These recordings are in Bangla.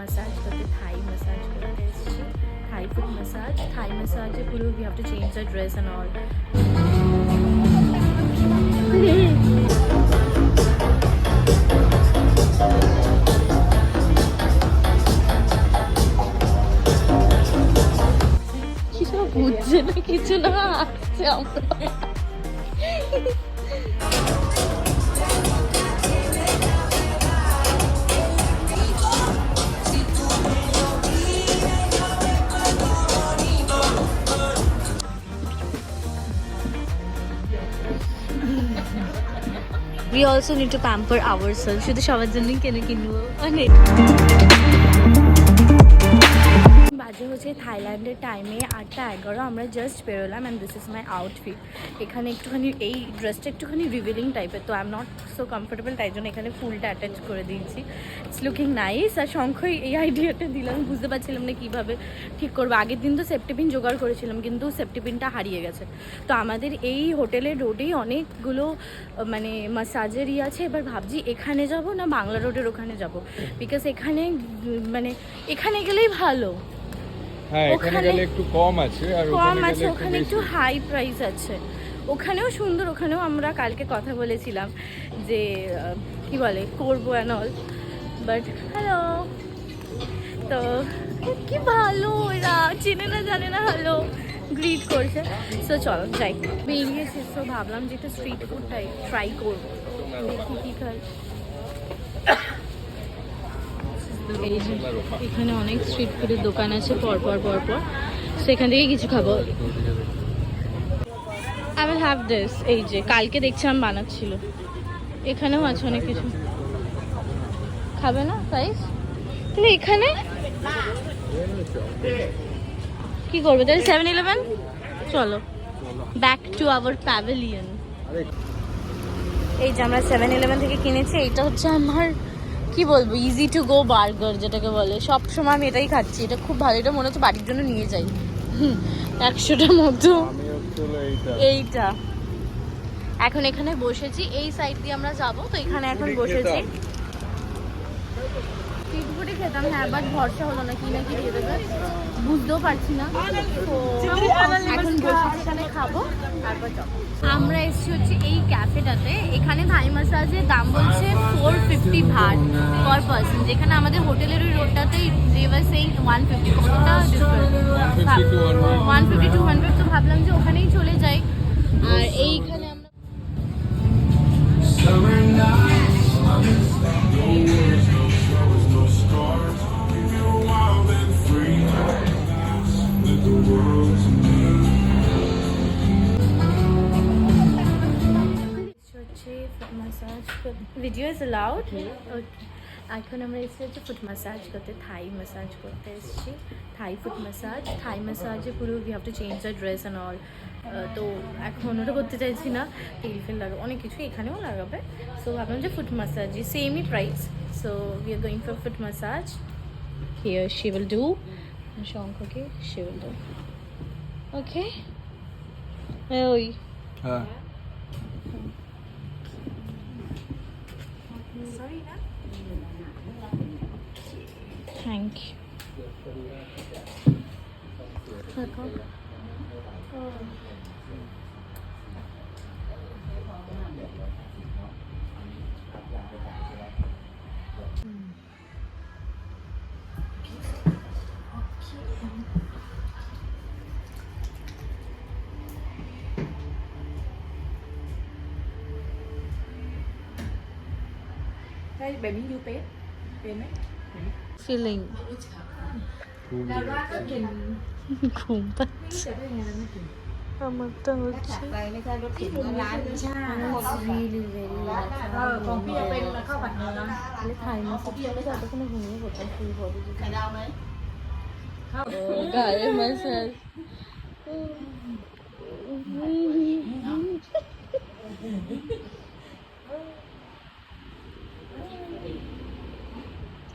massage करते थाई मसाज करते एसेছি थाई फुट मसाज थाई मसाजे পুরো we have to change the dress and all কিছু বুঝছে না কিছু না আসছে আমরা We also need to pamper ourselves. শুধু সবার জন্যই কেন কিনবো মানে বাজে হচ্ছে থাইল্যান্ডের টাইমে 8:11 আমরা জাস্ট বেরোলাম and this is my outfit এখানে একটুখানি এই ড্রেসটা একটুখানি রিভিলিং টাইপের তো I am not so comfortable তাই জন্য এখানে ফুলটা অ্যাটাচ করে দিয়েছি ইটস লুকিং নাইস আর শঙ্খই এই আইডিয়াটা দিলাম বুঝতে পারছিলাম না কীভাবে ঠিক করবো আগের দিন তো সেফটি পিন জোগাড় করেছিলাম কিন্তু সেফটি পিনটা হারিয়ে গেছে তো আমাদের এই হোটেলের রোডেই অনেকগুলো মানে মাসাজের আছে এবার ভাবছি এখানে যাব না বাংলা রোডের ওখানে যাব বিকজ এখানে মানে এখানে গেলেই ভালো হ্যাঁ এখানে গেলে একটু কম আছে আর ওখানে একটু হাই প্রাইস আছে ওখানেও সুন্দর ওখানেও আমরা কালকে কথা বলেছিলাম যে কি বলে করবো অ্যান্ড অল বাট হ্যালো তো কি ভালো এরা চেনে না জানে না হ্যালো গ্রিট করছে সো চলো যাই বেরিয়েছি তো ভাবলাম যে একটু স্ট্রিট ফুড ট্রাই করবো দেখি কী খাই এখানে অনেক স্ট্রিট ফুডের দোকান আছে পরপর সেখান থেকে কিছু খাবো আই উইল হ্যাভ দিস এই যে কালকে দেখছিলাম বানাচ্ছিল এখানেও আছে অনেক কিছু খাবে না প্রাইস তাহলে এখানে কি করবে তাহলে 7-Eleven চলো ব্যাক টু আওয়ার প্যাভিলিয়ন এই যে আমরা 7-Eleven থেকে কিনেছি এইটা হচ্ছে আমার কি বলবো ইজি টু গো বার্গার যেটাকে বলে সব সময় আমি এটাই খাচ্ছি এটা খুব ভালো এটা মনে হচ্ছে বাড়ির জন্য নিয়ে যাই 100টার মতো এইটা এখন এখানে বসেছি এই সাইড দিয়ে আমরা যাব তো এখানে এখন বসেছি স্ট্রিট ফুডে খেতাম হ্যাঁ বাট ভরসা হলো না কি না কি দিয়ে দেবে বুঝতেও পারছি না তো এখন বসেছি এখানে খাবো তারপর যাবো আমরা এসেছি হচ্ছে এই ক্যাফেটাতে এখানে থাই মাসাজের দাম বলছে 450 ভাট পার পার্সন যেখানে আমাদের হোটেলের ওই রোডটাতেই দে ওয়ার সেইং 150 কতটা ডিফারেন্ট 150-200 তো ভাবলাম যে ওখানেই চলে যাই আর এইখানে আমরা ভিডিও ইজ অ্যালাউড এখন আমরা এসেছি হচ্ছে ফুট মাসাজ করতে থাই মাসাজ করতে এসেছি থাই ফুট মাসাজ থাই মাসাজে পুরো we have to change the dress and all তো এখন ওটা করতে চাইছি না তেল ফেল লাগাবো অনেক কিছু এখানেও লাগাবে সো ভাবলাম যে ফুট মাসাজই সেমই price so we are going for foot massage here she will do শঙ্খকে শি উইল ডু ওকে ওই হ্যাঁ Thank you. Hey, baby, you pay? Payment? Feeling ঘুম পাচ্ছে আমার তো হচ্ছে ততক্ষণে ঘুমিয়ে পড়তাম ফুল হবে গায়ে মাসাজ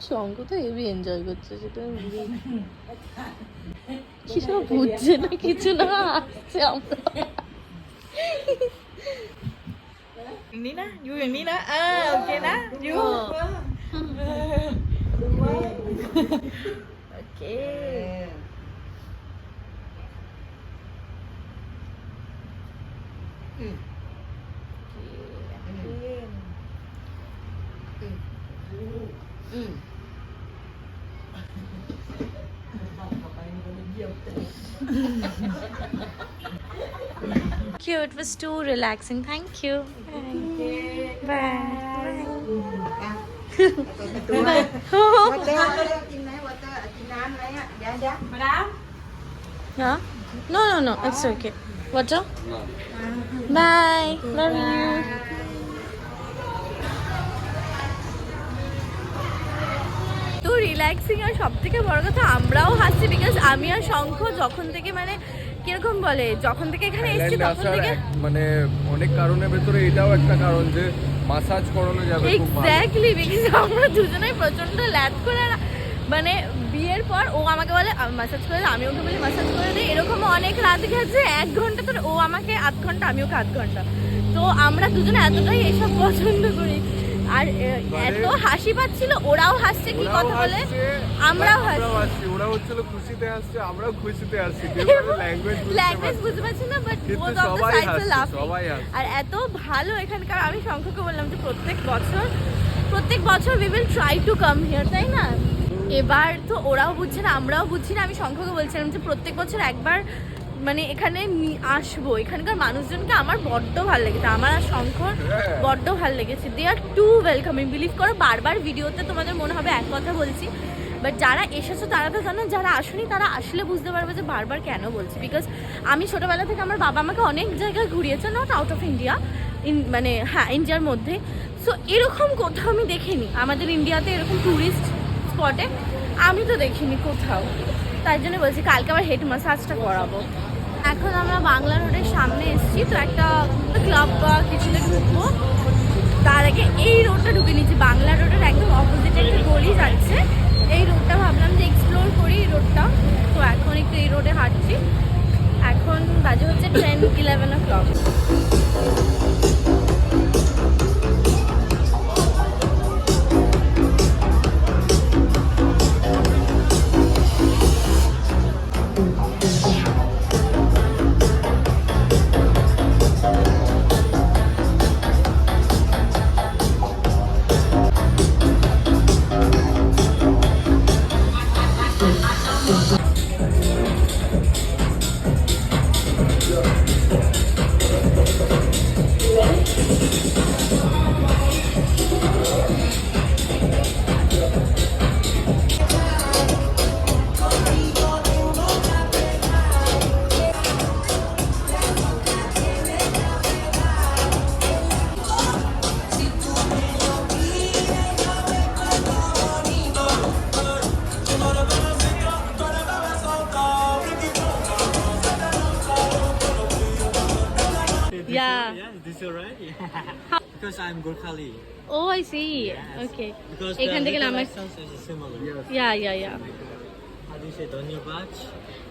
শঙ্খ তো হেভি এনজয় করছে সেটা কিছু বুঝছে না কিছু না আসছে আমরা Ni na, you yang ni na. Ah, okay na. You. Okay Cute. It was too relaxing. Thank you. Bye. Bye. Yeah? No. It's okay. Water? Bye. Love you. তো রিল্যাক্সিং আর সব থেকে বড় কথা আমরাও হাসছি বিকজ আমি আর শঙ্খ যখন থেকে মানে কিরকম বলে যখন থেকে এখানে এসেছি তখন থেকে মানে অনেক কারণের ভেতরে এটাও একটা কারণ যে মাসাজ করানো যাবে খুব ভালো। এক্স্যাক্টলি বিকজ আমরা দুজনেই প্রচন্ড ল্যাদ করে মানে বিয়ের পর ও আমাকে বলে মাসাজ করে দে, আমি ওকে বলি মাসাজ করে দে, এরকম অনেক রাত গেছে 1 ঘন্টা ধরে ও আমাকে 8 ঘন্টা আমি ওকে 8 ঘন্টা। তো আমরা দুজনে এতটাই এইসব পছন্দ করি আর এত হাসি পাচ্ছিল, ওরাও হাসছে কি কথা বলে আমরাও হাসছি, ওরা হচ্ছিল খুশিতে হাসছে, আমরাও খুশিতে হাসছি, ল্যাঙ্গুয়েজ বুঝতে পারছি না but both of the sides are লাফিং। আর এত ভালো এখানকার, আমি শঙ্খকে বললাম যে প্রত্যেক বছর we will try to come here, তাই না? এবার তো ওরাও বুঝছে না আমরাও বুঝছি না, আমি শঙ্খকে বলছিলাম যে প্রত্যেক বছর একবার মানে এখানে আসবো, এখানকার মানুষজনকে আমার বড্ড ভালো লেগেছে, আমার আর শঙ্কর বড্ড ভালো লেগেছে, দে আর টু ওয়েলকামিং। বিলিভ করো বারবার ভিডিওতে তোমাদের মনে হবে এক কথা বলছি, বাট যারা এসেছো তারা তো জানো, যারা আসেনি তারা আসলে বুঝতে পারবে যে বারবার কেন বলছি। বিকজ আমি ছোটোবেলা থেকে আমার বাবা আমাকে অনেক জায়গায় ঘুরিয়েছে, নট আউট অফ ইন্ডিয়া, মানে হ্যাঁ ইন্ডিয়ার মধ্যে। সো এরকম কোথাও আমি দেখিনি আমাদের ইন্ডিয়াতে, এরকম ট্যুরিস্ট স্পটে আমি তো দেখিনি কোথাও, তাই জন্য বলছি কালকে আবার হেড ম্যাসাজটা করাবো। এখন আমরা বাংলা রোডের সামনে এসেছি, তো একটা ক্লাব বা কিছুতে ঢুকবো, তার আগে এই রোডটা ঢুকে নিচ্ছি, বাংলা রোডের একদম অপোজিটে একটা গলি যাচ্ছে, এই রোডটা ভাবলাম যে এক্সপ্লোর করি এই রোডটা, তো এখন একটু এই রোডে হাঁটছি। এখন বাজে হচ্ছে 10-11 o'clock। Yeah. This is alright. Because I'm Gurkhali. Oh, I see. Yes. Okay. Because এখান থেকে the নামে sounds is similar. Yeah. How do you say Dhanyabad?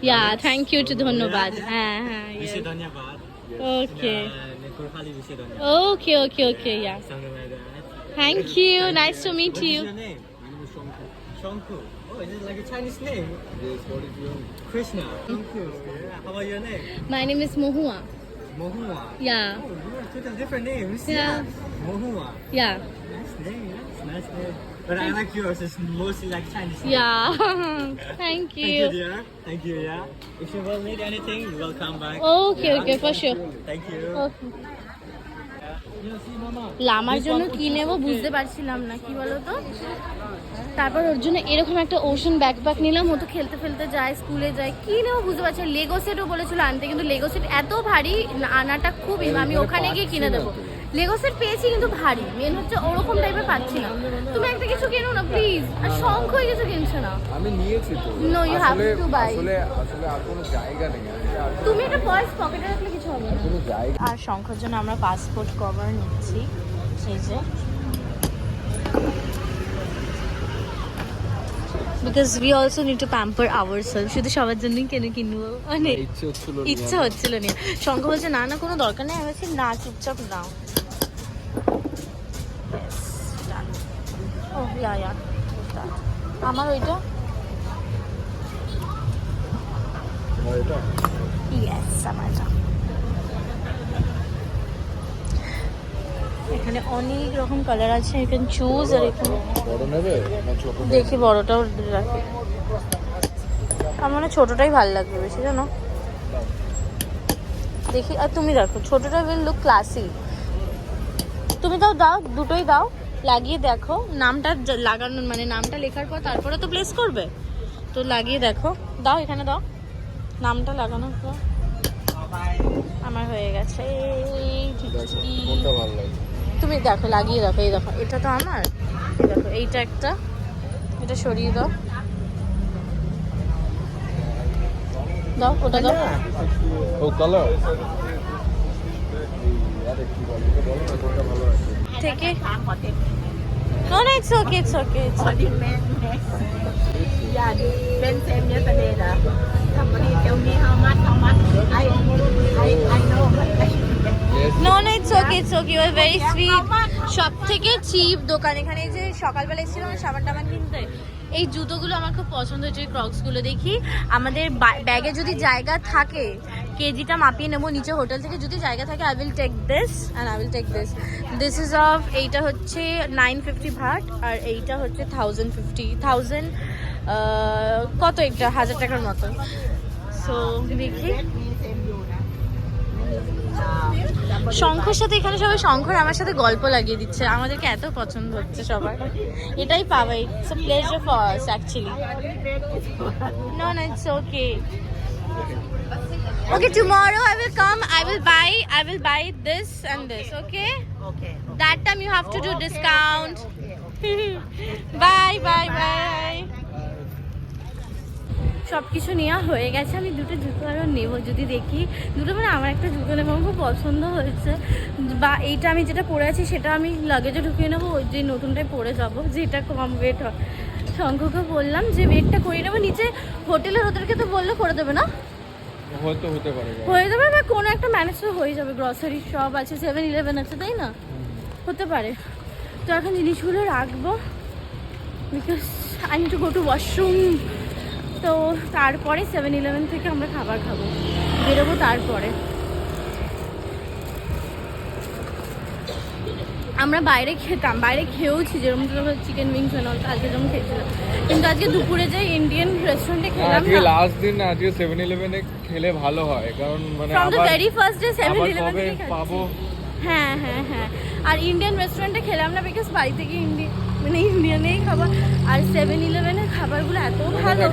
Yeah, thank you to ধন্যবাদ। হ্যাঁ We say yes. Dhanyabad. Okay. In Gurkhali we say Dhanyabad. Okay, yeah. Something like that. Thank you. Nice to meet What you. is your name? My name is Shonku. Shonku. Oh, is it like a Chinese name? Yes, what is your Krishna. Shonku. Yeah. How about your name? My name is Mohua. Mohua. Yeah. Oh, you have two different names. Yeah. Mohua. Yeah. Nice name. That's a nice name. But I like yours. It's mostly like Chinese name. Yeah. Thank Thank you, you. dear. Thank you, yeah. If you will need anything, you will come back. Okay, for sure. Thank you. Okay. লামার জন্য কি নেবো বুঝতে পারছিলাম না, কি বলতো, তারপর ওর জন্য এরকম একটা ওশন ব্যাকপ্যাক নিলাম, ও তো খেলতে ফেলতে যায়, স্কুলে যায়, কি নেবো বুঝতে পারছি না। লেগো সেটও বলেছিল আনতে, কিন্তু লেগো সেট এত ভারী, আনাটা খুব, আমি ওখানে গিয়ে কিনে দেবো। লেগো সেট পেয়েছি কিন্তু ভারী, মেন হচ্ছে ওরকম টাইপের পাচ্ছি না। তুমি একটা কিছু কিনো না প্লিজ, আর শঙ্খ কিছু কিনছো না। আমি নিয়েছি তো। No, you have to buy. আসলে আর কোনো জায়গা নেই, তুমি একটা পার্স পকেটে রাখলে কিছু হবে না। কোনো জায়গা। আর শঙ্খর জন্য আমরা পাসপোর্ট কভার নিচ্ছি, এই যে, because we also need to pamper ourself. শুধু সবার জন্যই কেন কিনবো, মানে ইচ্ছে হচ্ছিল না। শঙ্খ বলছে না কোনো দরকার নেই, আমি বলছি না চুপচাপ নাও। ও ইয়া আমার ওইটা ইয়েস আমারটা। এখানে অনেক রকম কালার আছে, ইউ ক্যান চুজ। আর এখানে বড় নেবে না ছোট? দেখি বড়টাও রাখি, আমার মনে হয় ছোটটাই ভালো লাগবে বেশি জানো। দেখি, আর তুমি দেখো ছোটটা উইল লুক ক্লাসি। তুমি দাও দাও, দুটোই দাও, লাগিয়ে দেখো। নামটা লাগানো মানে নামটা লেখার পর তারপরে তো প্লেস করবে, তো লাগিয়ে দেখো। দাও এখানে দাও, নামটা লাগানোর পর। আমার হয়ে গেছে। কোনটা ভালো লাগে? তুমি দেখো, লাগিয়ে দেখো। এই দেখো, এটা তো আমার। এই দেখো, এইটা একটা, এটা সরিয়ে দাও। দাও ওটা দাও। ও কালার আরে কি বলে, এটা বলো না কোনটা ভালো আছে থেকে no no it's okay it's okay it's okay. Body man. Yeah, Ben same yesterday. Somebody tell me how much. I know. No no it's okay you are very sweet. সব থেকে চিপ দোকান এখানে। এই যে সকালবেলা এসেছিলাম সাবান টাবান কিনতে, এই জুতোগুলো আমার খুব পছন্দ হয়েছে, ক্রক্সগুলো। দেখি আমাদের ব্যাগে যদি জায়গা থাকে, কেজিটা মাপিয়ে নেবো নিচে হোটেল থেকে, যদি জায়গা থাকে I will take this and I will take this. This is of, এইটা হচ্ছে 950 ভাট, আর এইটা হচ্ছে 1050 কত, একটা 1000 টাকার মতো। সো দেখি। শঙ্খর সাথে এখানে সবাই শঙ্খর আমার সাথে গল্প লাগিয়ে দিচ্ছে, আমাদেরকে এত পছন্দ হচ্ছে সবার। এটাই পাবাই, it's a pleasure for us actually. No no it's okay. Okay, tomorrow I will come. I will buy this and this. Okay. Okay. That time you have to do discount. Bye. সব কিছু নেওয়া হয়ে গেছে। আমি দুটো জুতো আরও নেবো, যদি দেখি দুটো, মানে আমার একটা জুতো নেবো, আমার খুব পছন্দ হয়েছে। বা এইটা আমি যেটা পরে আছি সেটা আমি লাগেজে ঢুকিয়ে নেবো, ওই যে নতুনটাই পরে যাবো, যেটা কম ওয়েট হয়। শঙ্খকে বললাম যে ওয়েটটা করিয়ে নেবো নিচে, হোটেলের ওদেরকে তো বললে করে দেবে না? হয়তো হতে পারে, হয়ে যাবে, বা কোনো একটা ম্যানেজ তো হয়ে যাবে। গ্রসারি শপ আছে, 7-11 আছে, তাই না? হতে পারে। তো এখন জিনিসগুলো রাখবো, because I need to go to washroom. তো তারপরে 7-11 থেকে আমরা খাবার খাবো, বেরোবো তারপরে। আমরা বাইরে খেতাম, বাইরে খেয়েওছি, যেরকম চিকেন উইংস আজকে যেমন খেয়েছিলাম, কিন্তু আজকে দুপুরে যাই ইন্ডিয়ান রেস্টুরেন্টে খেলাম। আজকে লাস্ট দিন না, আজকে 7-11 এ খেলে ভালো হয়, কারণ মানে ফ্রম দ্য আবার ভেরি ফার্স্ট ডে 7-11 কবে থেকে পাবো। হ্যাঁ। আর ইন্ডিয়ান রেস্টুরেন্টে খেলাম না, বিকজ বাড়ি থেকে ইন্ডিয়ানেই খাবার। আর 7-11-এর খাবারগুলো এত ভালো,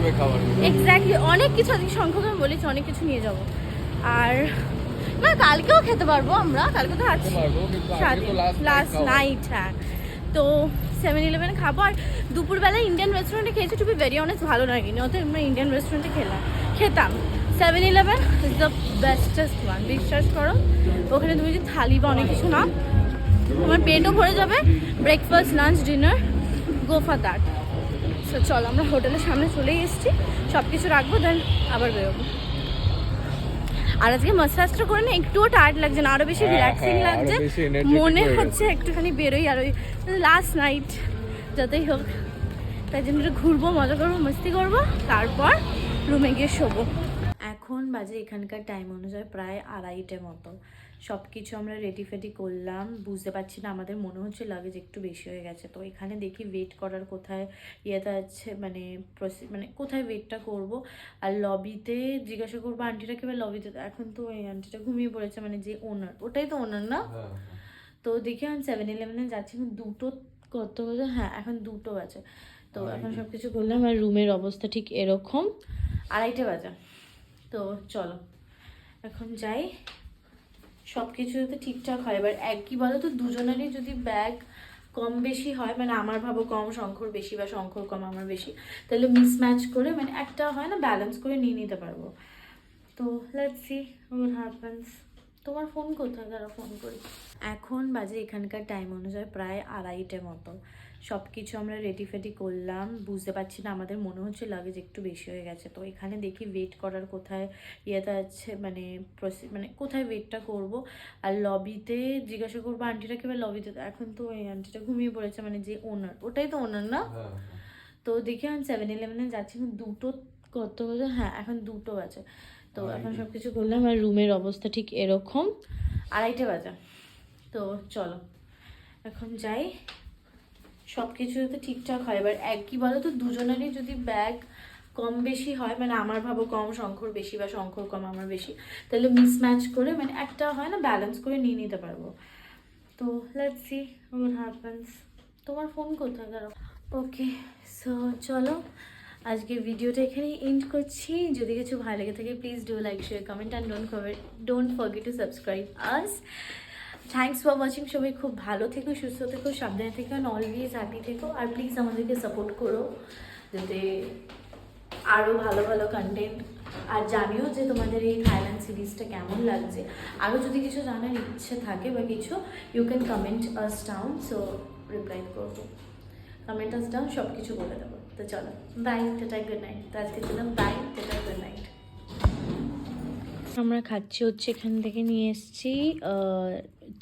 এক্স্যাক্টলি। অনেক কিছু আজকে শঙ্খকে আমি বলেছি অনেক কিছু নিয়ে যাব। আর না, কালকেও খেতে পারবো আমরা, কালকে তো আছি লাস্ট নাইট। হ্যাঁ, তো 7-11 খাবো। আর দুপুরবেলা ইন্ডিয়ান রেস্টুরেন্টে খেয়েছি, টু বি ভেরি অনেস্ট ভালো লাগেনি, অত আমরা ইন্ডিয়ান রেস্টুরেন্টে খেতাম। 7-11 ইজ দ্য বেস্টেস্ট ওয়ান, বিশ্বাস করো। ওখানে তুমি যদি থালি বা অনেক কিছু না, তোমার পেটও ভরে যাবে, breakfast lunch dinner, go for that. So চলো, আমরা হোটেলের সামনে চলেই এসেছি, সব কিছু রাখবো, দেন আবার বেরোবো। আর আজকে মাসাজটা করে না একটুও টায়ার্ড লাগছে না, আরো বেশি রিল্যাক্সিং লাগছে, মনে হচ্ছে একটুখানি বেরোই। আর ওই লাস্ট নাইট যতই হোক, তাই জন্য একটু ঘুরবো, মজা করবো, মস্তি করবো, তারপর রুমে গিয়ে শোবো। এখন বাজে এখানকার টাইম অনুযায়ী প্রায় 2:30 মতো। সব কিছু আমরা রেডি ফেডি করলাম, বুঝতে পারছি না, আমাদের মনে হচ্ছে লাগেজ একটু বেশি হয়ে গেছে। তো এখানে দেখি ওয়েট করার কোথায় ইয়েটা আছে, মানে কোথায় ওয়েটটা করব। আর লবিতে জিজ্ঞাসা করবো আন্টিটাকে, বা লবিতে এখন তো এই আন্টিটা ঘুমিয়ে পড়েছে, মানে যে ওনার, ওটাই তো ওনার না? তো দেখি আমি 7-11-এ যাচ্ছি, দুটো কত বাজে, হ্যাঁ এখন 2টো বাজে। তো এখন সব কিছু করলাম, আর রুমের অবস্থা ঠিক এরকম, 2:30 বাজে। তো চলো এখন যাই, সব কিছু যাতে ঠিকঠাক হয়। এবার কি বলো তো, দুজনেরই যদি ব্যাগ কম বেশি হয়, মানে আমার ভাবো কম শঙ্খর বেশি, বা শঙ্খর কম আমার বেশি, তাহলে মিসম্যাচ করে, মানে একটা হয় না, ব্যালেন্স করে নিয়ে নিতে পারবো। তো লেটস সি হোয়াট হ্যাপেন্স। তোমার ফোন কোথায়, তারা ফোন করি। এখন বাজে এখানকার টাইম অনুযায়ী প্রায় 2:30 মতো। সব কিছু আমরা রেডি ফেডি করলাম, বুঝতে পারছি না, আমাদের মনে হচ্ছে লাগেজ একটু বেশি হয়ে গেছে। তো এখানে দেখি ওয়েট করার কোথায় ইয়েটা আছে, মানে কোথায় ওয়েটটা করব। আর লবিতে জিজ্ঞাসা করবো আন্টিটাকে, বা লবিতে এখন তো এই আন্টিটা ঘুমিয়ে পড়েছে, মানে যে ওনার, ওটাই তো ওনার না? তো দেখি আমি 7-Eleven যাচ্ছি, দুটো কত বাজে, হ্যাঁ এখন 2টো বাজে। তো এখন সব কিছু করলাম আর রুমের অবস্থা ঠিক এরকম, 2:30 বাজে। তো চলো এখন যাই, সব কিছু যাতে ঠিকঠাক হয়। এবার কি বলো তো, দুজনেরই যদি ব্যাগ কম বেশি হয়, মানে আমার ভাবো কম শঙ্কর বেশি বা শঙ্কর কম আমার বেশি, তাহলে মিসম্যাচ করে মানে একটা হয় না, ব্যালেন্স করে নিয়ে নিতে পারবো। তো লেটস সি হোয়াট হ্যাপেন্স। তোমার ফোন কোথায় গেল? ওকে, সো চলো আজকের ভিডিওটা এখানেই এন্ড করছি। যদি কিছু ভালো লেগে থাকে please do like, share, comment and don't forget to subscribe us. Thanks for watching. সবাই খুব ভালো থেকো, সুস্থ থেকো, সাবধানে থেকো, অ্যান্ড অলওয়েজ হ্যাপি থেকো। আর প্লিজ আমাদেরকে সাপোর্ট করো যাতে আরও ভালো ভালো কন্টেন্ট, আর জানিও যে তোমাদের এই থাইল্যান্ড সিরিজটা কেমন লাগছে। আরও যদি কিছু জানার ইচ্ছে থাকে বা কিছু, you can comment us down, so reply করবো। কমেন্ট আস ডাউন, সব কিছু বলে দেবো। তো চলো বাই, টাটা, গুড নাইট। তো আজকের জন্য বাই, টাটা, গুড নাইট। আমরা খাচ্ছি হচ্ছে এখান থেকে নিয়ে এসেছি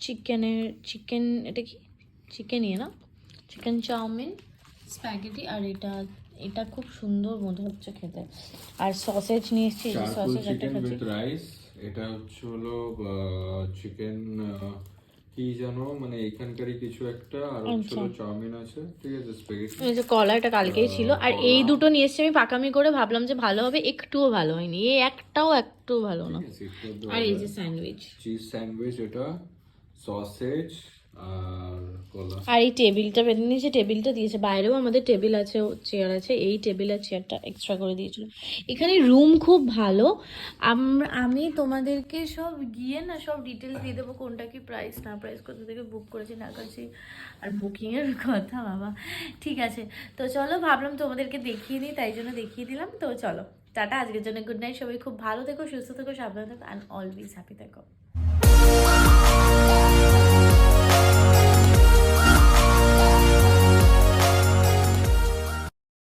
চিকেন, এটা কি চিকেনই না, চিকেন চাউমিন, স্প্যাগেটি, আর এটা খুব সুন্দর মনে হচ্ছে খেতে। আর সসেজ নিয়ে এসেছি, সসেজ একটা চিকেন খাচ্ছি। উইথ রাইস, এটা হচ্ছে হলো চিকেন কি জানো, মানে এখানকারই কিছু একটা, আর হচ্ছে হলো চাউমিন আছে, ঠিক আছে, স্প্যাগেটি। এই যে কলা, এটা কালকেই ছিল। আর এই দুটো নিয়ে এসেছি আমি পাকামি করে, ভাবলাম যে ভালো হবে, একটুও ভালো হয়নি, এই একটু ভালো না। আর এই যে স্যান্ডউইচ, চিজ স্যান্ডউইচ, এটা সসেজ আর কলা। আর এই টেবিলটা বেঁধে নিয়েছে, টেবিলটা দিয়েছে। বাইরেও আমাদের টেবিল আছে, চেয়ার আছে, এই টেবিল আর চেয়ারটা এক্সট্রা করে দিয়েছিল। এখানে রুম খুব ভালো। আমি তোমাদেরকে সব গিয়ে না সব ডিটেলস দিয়ে দেবো, কোনটা কি প্রাইস না প্রাইস, কোথা থেকে বুক করেছি না করেছি, আর বুকিংয়ের কথা বাবা। ঠিক আছে, তো চলো, ভাবলাম তোমাদেরকে দেখিয়ে দিই, তাই জন্য দেখিয়ে দিলাম। তো চলো টাটা, আজকের জন্য গুড নাইট। সবাই খুব ভালো থেকো, সুস্থ থেকো, সাবধানে থেকো, অ্যান্ড অলওয়েজ হ্যাপি থেকো।